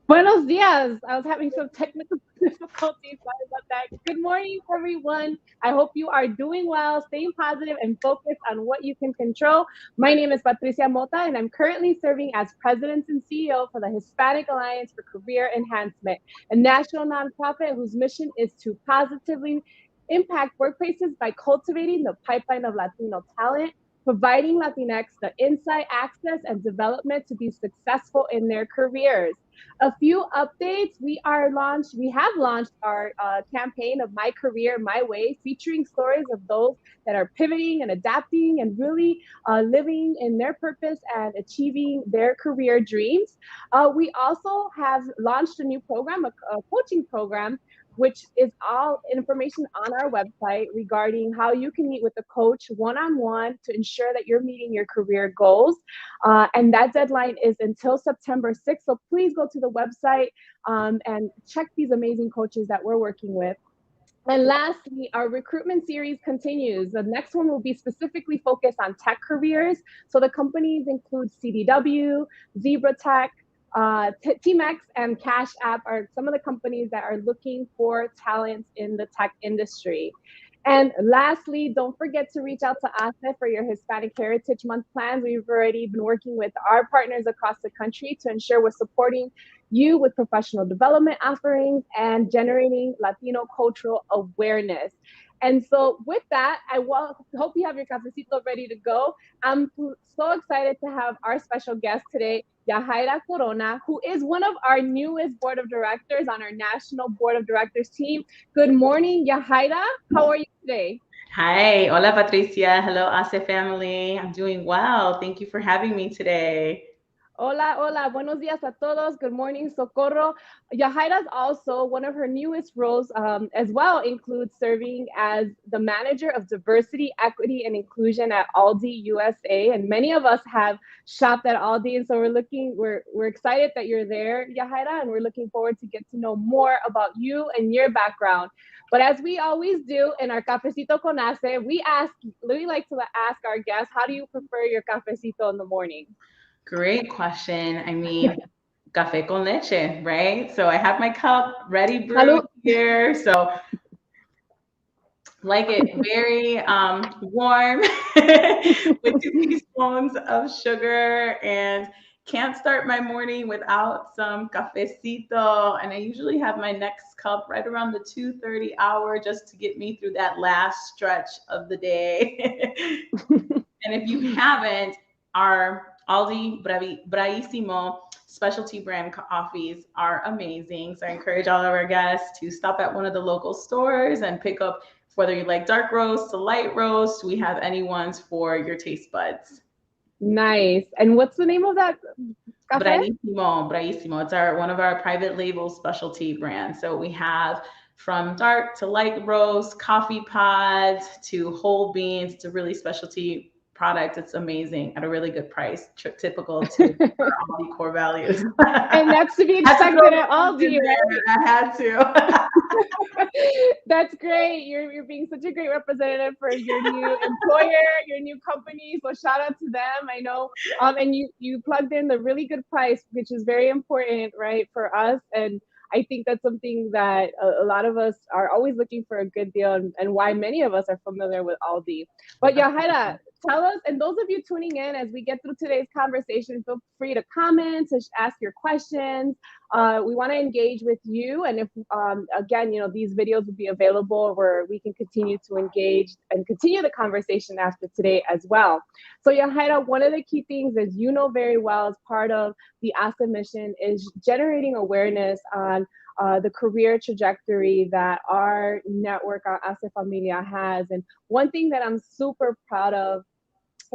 Buenos dias. I was having some technical difficulties. Sorry about that. Good morning, everyone. I hope you are doing well, staying positive, and focused on what you can control. My name is Patricia Mota, and I'm currently serving as President and CEO for the Hispanic Alliance for Career Enhancement, a national nonprofit whose mission is to positively impact workplaces by cultivating the pipeline of Latino talent, providing Latinx the insight, access, and development to be successful in their careers. A few updates. We have launched our campaign of My Career, My Way, featuring stories of those that are pivoting and adapting and really living in their purpose and achieving their career dreams. We also have launched a new program, a coaching program, which is all information on our website regarding how you can meet with the coach one-on-one to ensure that you're meeting your career goals. And that deadline is until September 6th. So please go to the website and check these amazing coaches that we're working with. And lastly, our recruitment series continues. The next one will be specifically focused on tech careers. So the companies include CDW, Zebra Tech, Teamex, and Cash App are some of the companies that are looking for talents in the tech industry. And lastly, don't forget to reach out to ASA for your Hispanic Heritage Month plans. We've already been working with our partners across the country to ensure we're supporting you with professional development offerings and generating Latino cultural awareness. And so, with that, hope you have your cafecito ready to go. I'm so excited to have our special guest today, Yahaira Corona, who is one of our newest board of directors on our national board of directors team. Good morning, Yahaira. How are you today? Hi, hola Patricia. Hello, ASE family. I'm doing well. Thank you for having me today. Hola, hola, buenos días a todos. Good morning, Socorro. Yahaira's also one of her newest roles as well includes serving as the manager of diversity, equity, and inclusion at Aldi USA. And many of us have shopped at Aldi, and so we're excited that you're there, Yahaira, and we're looking forward to get to know more about you and your background. But as we always do in our Cafecito con Ace, we like to ask our guests, how do you prefer your cafecito in the morning? Great question. Café con leche, right? So I have my cup ready brewed Salud. here. So like it very warm with 2 teaspoons of sugar and can't start my morning without some cafecito. And I usually have my next cup right around the 2:30 hour just to get me through that last stretch of the day. And if you haven't, our Aldi Bravissimo specialty brand coffees are amazing. So I encourage all of our guests to stop at one of the local stores and pick up whether you like dark roast to light roast. We have any ones for your taste buds. Nice. And what's the name of that cafe? Bravissimo. It's our one of our private label specialty brands. So we have from dark to light roast, coffee pods to whole beans to really specialty product. It's amazing at a really good price, typical to our Aldi core values. And that's to be Had to throw expected at those in Aldi, right? there. I had to. That's great. You're being such a great representative for your new employer, your new company. So shout out to them. I know. And you plugged in the really good price, which is very important, right, for us. And I think that's something that a lot of us are always looking for a good deal, and why many of us are familiar with Aldi. But Yahaira, tell us, and those of you tuning in as we get through today's conversation, feel free to comment, to ask your questions. We want to engage with you, and if again, these videos will be available where we can continue to engage and continue the conversation after today as well. So Yahaira, one of the key things, as you know very well, as part of the ASA mission, is generating awareness on the career trajectory that our network, our ASA Familia, has. And one thing that I'm super proud of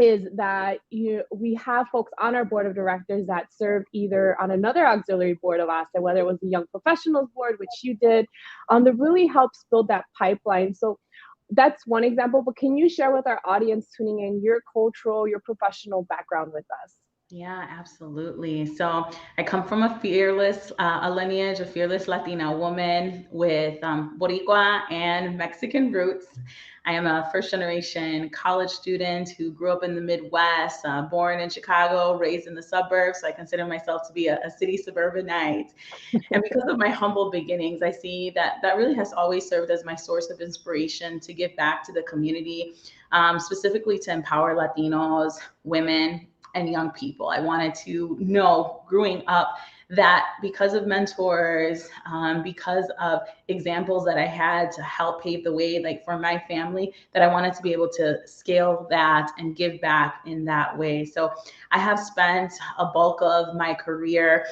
is that we have folks on our board of directors that served either on another auxiliary board of ASA, whether it was the Young Professionals Board, which you did, that really helps build that pipeline. So that's one example, but can you share with our audience tuning in your cultural, your professional background with us? Yeah, absolutely. So I come from a lineage, a fearless Latina woman with Boricua and Mexican roots. I am a first generation college student who grew up in the Midwest, born in Chicago, raised in the suburbs. So I consider myself to be a city suburbanite. And because of my humble beginnings, I see that that really has always served as my source of inspiration to give back to the community, specifically to empower Latinos, women, and young people. I wanted to know growing up that because of mentors, because of examples that I had to help pave the way, like for my family, that I wanted to be able to scale that and give back in that way. So I have spent a bulk of my career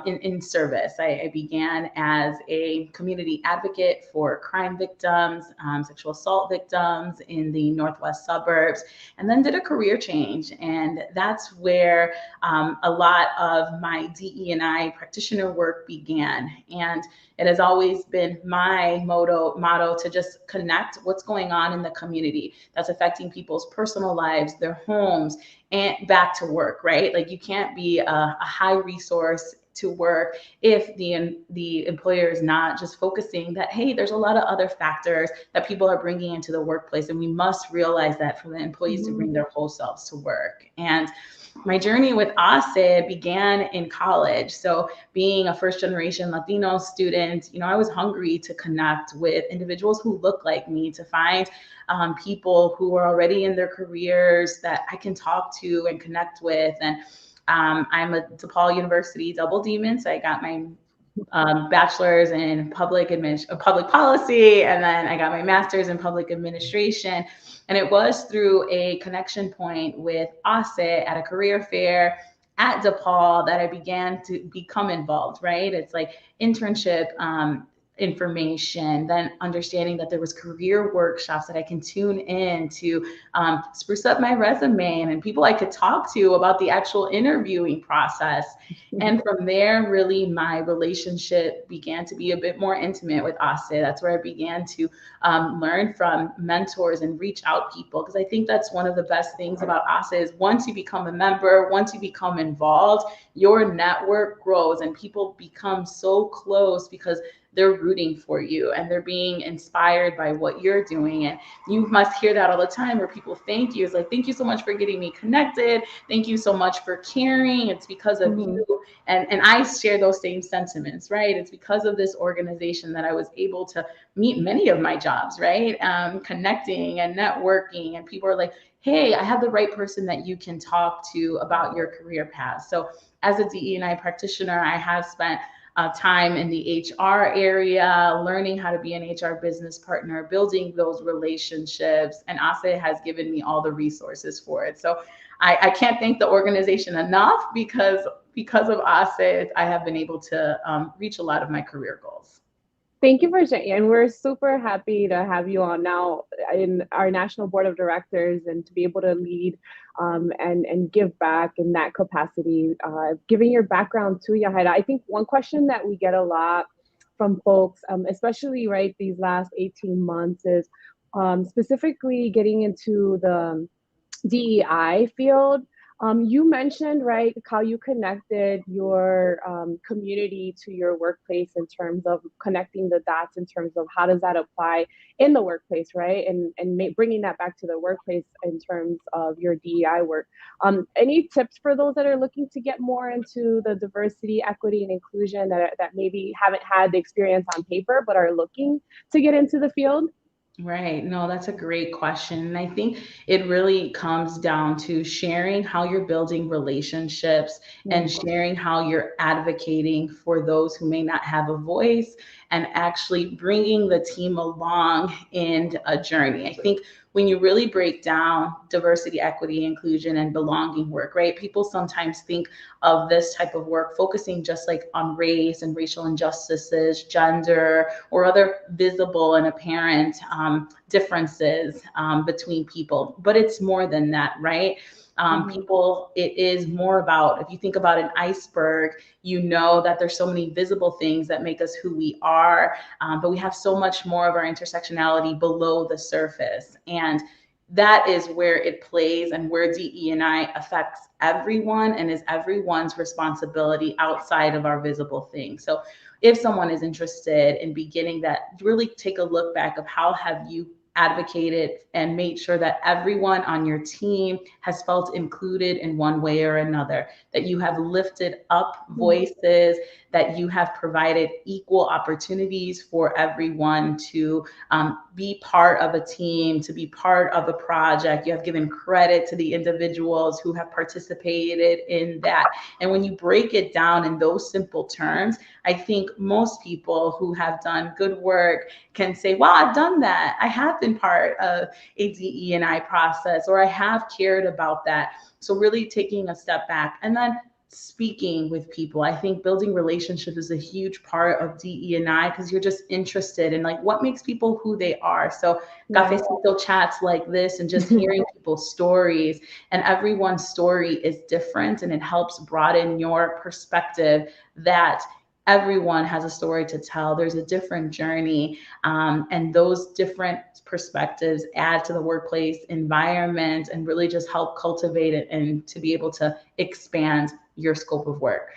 in service. I began as a community advocate for crime victims, sexual assault victims in the Northwest suburbs, and then did a career change. And that's where a lot of my DE&I practitioner work began. And it has always been my motto to just connect what's going on in the community that's affecting people's personal lives, their homes, and back to work, right? Like you can't be a high resource to work if the employer is not just focusing that, hey, there's a lot of other factors that people are bringing into the workplace, and we must realize that for the employees to bring their whole selves to work. And my journey with HACE began in college. So being a first generation Latino student, I was hungry to connect with individuals who look like me, to find people who are already in their careers that I can talk to and connect with. And I'm a DePaul University double demon, so I got my bachelor's in public policy, and then I got my master's in public administration. And it was through a connection point with HACE at a career fair at DePaul that I began to become involved, right? It's like internship information, then understanding that there was career workshops that I can tune in to spruce up my resume, and people I could talk to about the actual interviewing process. And from there, really, my relationship began to be a bit more intimate with HACE. That's where I began to learn from mentors and reach out people, because I think that's one of the best things about HACE is once you become a member, once you become involved, your network grows and people become so close because they're rooting for you and they're being inspired by what you're doing. And you must hear that all the time where people thank you. It's like, thank you so much for getting me connected. Thank you so much for caring. It's because of you. And I share those same sentiments, right? It's because of this organization that I was able to meet many of my jobs, right? Connecting and networking, and people are like, hey, I have the right person that you can talk to about your career path. So as a DE&I practitioner, I have spent time in the HR area, learning how to be an HR business partner, building those relationships, and HACE has given me all the resources for it. So I can't thank the organization enough, because of HACE, I have been able to reach a lot of my career goals. Thank you for sharing. And we're super happy to have you on now in our National Board of Directors, and to be able to lead and give back in that capacity, giving your background to Yahaira. I think one question that we get a lot from folks, especially right these last 18 months, is specifically getting into the DEI field. You mentioned, right, how you connected your community to your workplace in terms of connecting the dots in terms of how does that apply in the workplace, right? And bringing that back to the workplace in terms of your DEI work. Any tips for those that are looking to get more into the diversity, equity, and inclusion that maybe haven't had the experience on paper but are looking to get into the field? Right. No, that's a great question. And I think it really comes down to sharing how you're building relationships and sharing how you're advocating for those who may not have a voice, and actually bringing the team along in a journey. I think when you really break down diversity, equity, inclusion, and belonging work, right? People sometimes think of this type of work focusing just like on race and racial injustices, gender, or other visible and apparent differences between people. But it's more than that, right? People, it is more about, if you think about an iceberg, you know that there's so many visible things that make us who we are, but we have so much more of our intersectionality below the surface. And that is where it plays, and where DE&I affects everyone and is everyone's responsibility outside of our visible things. So if someone is interested in beginning that, really take a look back of how have you advocated and made sure that everyone on your team has felt included in one way or another, that you have lifted up voices, that you have provided equal opportunities for everyone to be part of a team, to be part of a project. You have given credit to the individuals who have participated in that. And when you break it down in those simple terms, I think most people who have done good work can say, well, I've done that. I have been part of a DE&I process, or I have cared about that. So really taking a step back and then speaking with people. I think building relationships is a huge part of DE&I, because you're just interested in like what makes people who they are. So Cafecito chats like this and just hearing people's stories, and everyone's story is different, and it helps broaden your perspective that everyone has a story to tell. There's a different journey, and those different perspectives add to the workplace environment and really just help cultivate it and to be able to expand your scope of work.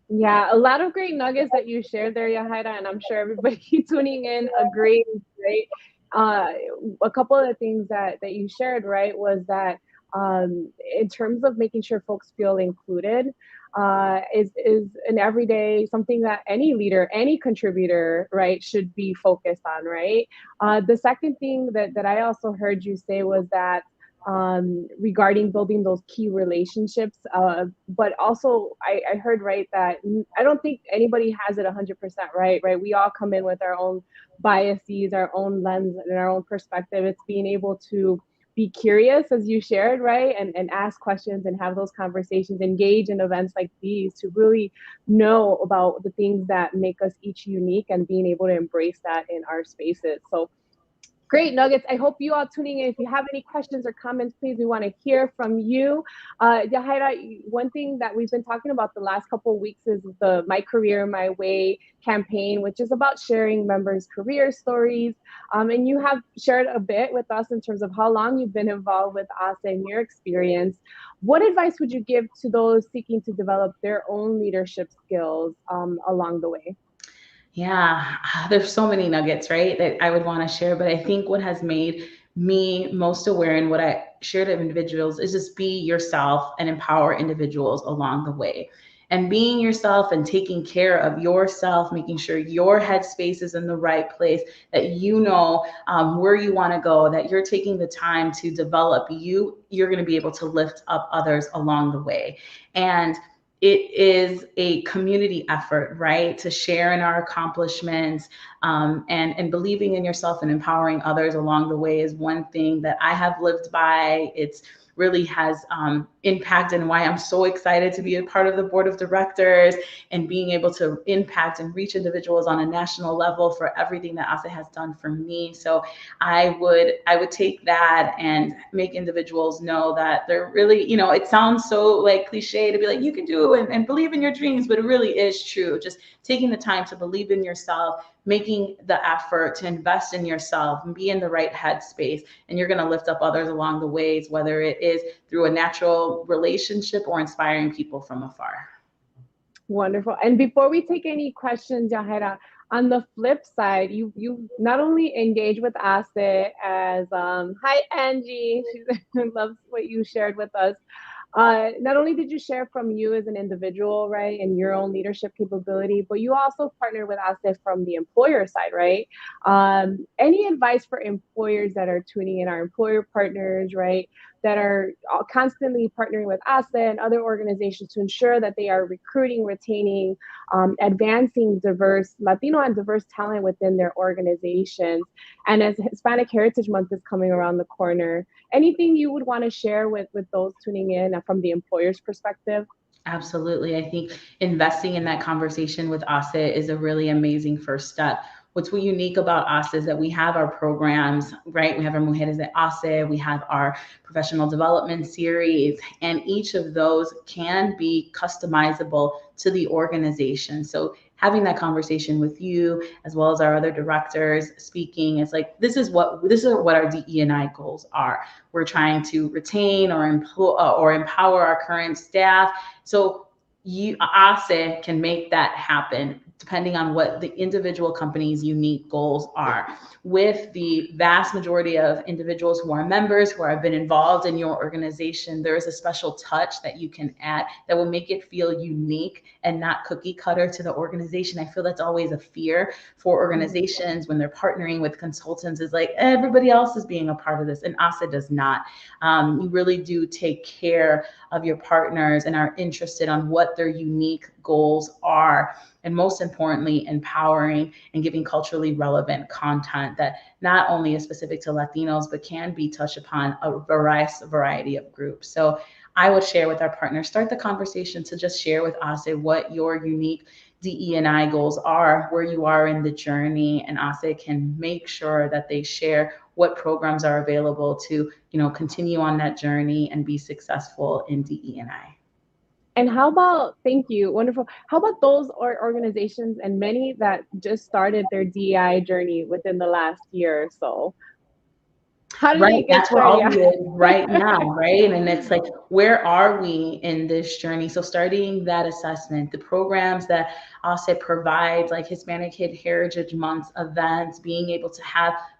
Yeah, a lot of great nuggets that you shared there, Yahaira, and I'm sure everybody tuning in agrees, right? A couple of the things that you shared, right, was that in terms of making sure folks feel included, is an everyday something that any leader, any contributor, right, should be focused on, right? The second thing that I also heard you say was that regarding building those key relationships. But also I heard, right, that I don't think anybody has it 100% right, right? We all come in with our own biases, our own lens, and our own perspective. It's being able to be curious, as you shared, right? And ask questions and have those conversations, engage in events like these to really know about the things that make us each unique and being able to embrace that in our spaces. So great nuggets. I hope you all tuning in. If you have any questions or comments, please, we want to hear from you. Yahaira, one thing that we've been talking about the last couple of weeks is the My Career, My Way campaign, which is about sharing members' career stories. And you have shared a bit with us in terms of how long you've been involved with HACE and your experience. What advice would you give to those seeking to develop their own leadership skills along the way? Yeah, there's so many nuggets, right, that I would want to share. But I think what has made me most aware and what I share to individuals is just be yourself and empower individuals along the way. And being yourself and taking care of yourself, making sure your headspace is in the right place, that you know where you want to go, that you're taking the time to develop you, you're going to be able to lift up others along the way. And it is a community effort, right? To share in our accomplishments, and believing in yourself and empowering others along the way is one thing that I have lived by. It's really has impacted, and why I'm so excited to be a part of the board of directors and being able to impact and reach individuals on a national level for everything that HACE has done for me. So I would take that and make individuals know that they're really, it sounds so like cliche to be like, you can do it and believe in your dreams, but it really is true. Just taking the time to believe in yourself, making the effort to invest in yourself and be in the right headspace, and you're going to lift up others along the ways, whether it is through a natural relationship or inspiring people from afar. Wonderful. And before we take any questions, Yahaira, on the flip side, you not only engage with HACE as hi Angie, she loves what you shared with us. Not only did you share from you as an individual, right, and your own leadership capability, but you also partnered with HACE from the employer side, right? Any advice for employers that are tuning in, our employer partners, right, that are constantly partnering with HACE and other organizations to ensure that they are recruiting, retaining, advancing diverse Latino and diverse talent within their organizations? And as Hispanic Heritage Month is coming around the corner, anything you would want to share with those tuning in from the employer's perspective? Absolutely. I think investing in that conversation with HACE is a really amazing first step. What's unique about HACE is that we have our programs, right? We have our Mujeres de HACE, we have our professional development series, and each of those can be customizable to the organization. So having that conversation with you, as well as our other directors speaking, it's like, this is what our DE&I goals are. We're trying to retain or empower our current staff. So HACE can make that happen. depending on what the individual company's unique goals are. With the vast majority of individuals who are members, who have been involved in your organization, there is a special touch that you can add that will make it feel unique and not cookie cutter to the organization. I feel that's always a fear for organizations when they're partnering with consultants, is like everybody else is being a part of this, and HACE does not. You really do take care of your partners and are interested on what their unique goals are, and most importantly, empowering and giving culturally relevant content that not only is specific to Latinos, but can be touched upon a variety of groups. So I would share with our partners, start the conversation to just share with HACE what your unique DE&I goals are, where you are in the journey, and HACE can make sure that they share what programs are available to, continue on that journey and be successful in DE&I. And how about, thank you, wonderful. How about those organizations and many that just started their DEI journey within the last year or so? How did they get That's where started? I'll be right now, right? And it's like, where are we in this journey? So starting that assessment, the programs that HACE provides, like Hispanic Heritage Month events, being able to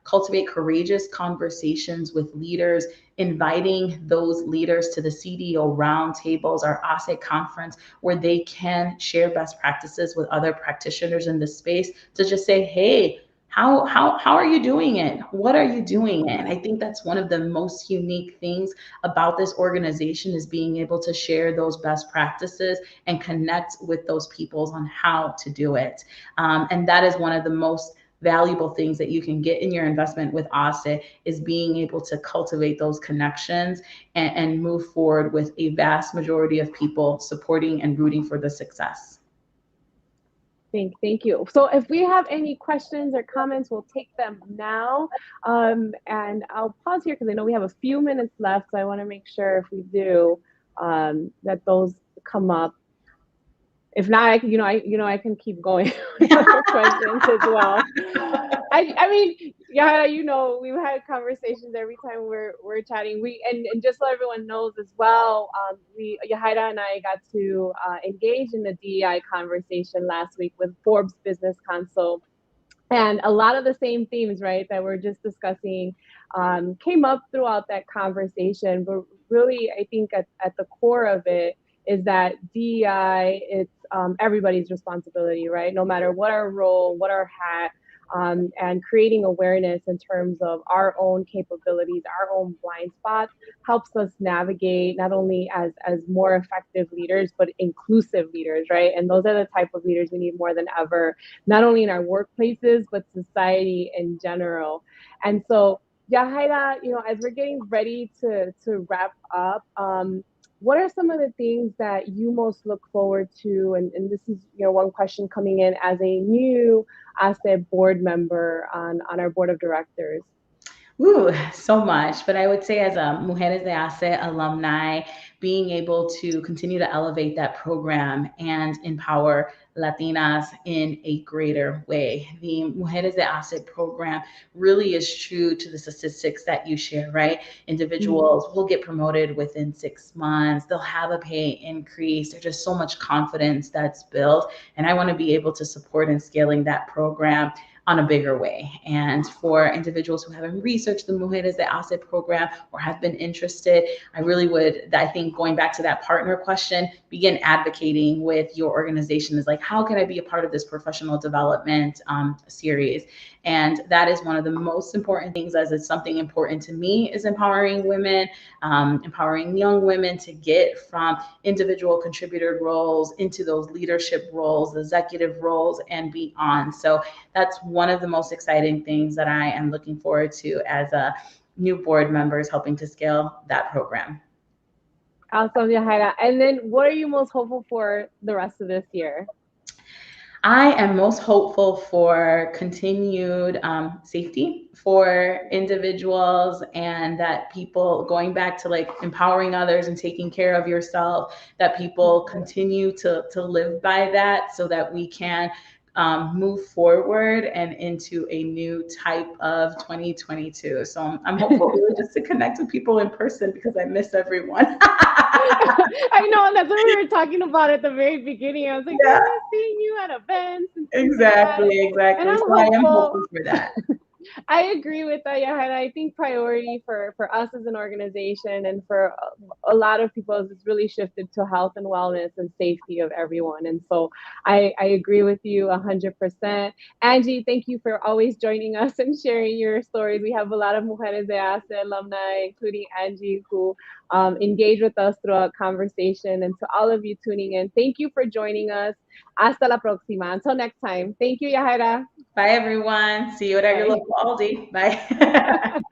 cultivate courageous conversations with leaders, inviting those leaders to the CDO roundtables, our HACE conference, where they can share best practices with other practitioners in the space to just say, hey, how are you doing it? What are you doing it? And I think that's one of the most unique things about this organization, is being able to share those best practices and connect with those people on how to do it. And that is one of the most valuable things that you can get in your investment with HACE, is being able to cultivate those connections and move forward with a vast majority of people supporting and rooting for the success. Thank you. So if we have any questions or comments, we'll take them now. And I'll pause here because I know we have a few minutes left. So I want to make sure, if we do, that those come up. If not, I can keep going with other questions as well. I mean, Yahaira, we've had conversations every time we're chatting. And just so everyone knows as well, Yahaira and I got to engage in the DEI conversation last week with Forbes Business Council, and a lot of the same themes, right, that we're just discussing came up throughout that conversation. But really, I think at the core of it is that DEI, it's everybody's responsibility, right? No matter what our role, what our hat, and creating awareness in terms of our own capabilities, our own blind spots, helps us navigate not only as more effective leaders, but inclusive leaders, right? And those are the type of leaders we need more than ever, not only in our workplaces, but society in general. And so, Yahaira, as we're getting ready to wrap up, what are some of the things that you most look forward to? And this is one question coming in as a new HACE board member on our board of directors. Ooh, so much. But I would say, as a Mujeres de HACE alumni, being able to continue to elevate that program and empower Latinas in a greater way. The Mujeres de HACE program really is true to the statistics that you share, right? Individuals will get promoted within 6 months. They'll have a pay increase. There's just so much confidence that's built. And I want to be able to support in scaling that program on a bigger way. And for individuals who haven't researched the Mujeres de HACE program or have been interested, I really would, I think, going back to that partner question, begin advocating with your organization. Is like, how can I be a part of this professional development series? And that is one of the most important things, as it's something important to me, is empowering women, empowering young women to get from individual contributor roles into those leadership roles, executive roles, and beyond. So that's one of the most exciting things that I am looking forward to as a new board member, is helping to scale that program. Awesome, Yahaira. And then what are you most hopeful for the rest of this year? I am most hopeful for continued safety for individuals, and that people, going back to like empowering others and taking care of yourself, that people continue to live by that, so that we can move forward and into a new type of 2022. So I'm hopeful really just to connect with people in person, because I miss everyone. I know, and that's what we were talking about at the very beginning. I was like, Yeah, I miss seeing you at events and things like that. exactly, And exactly. I'm So I am hopeful. hopeful for that. I agree with that, Yahaira. I think priority for us as an organization and for a lot of people is it's really shifted to health and wellness and safety of everyone. And so I agree with you 100%. Angie, thank you for always joining us and sharing your stories. We have a lot of Mujeres de ACE alumni, including Angie, who engage with us throughout conversation. And to all of you tuning in, thank you for joining us. Hasta la próxima. Until next time. Thank you, Yahaira. Bye, everyone. See you at your Bye. local Aldi. Bye.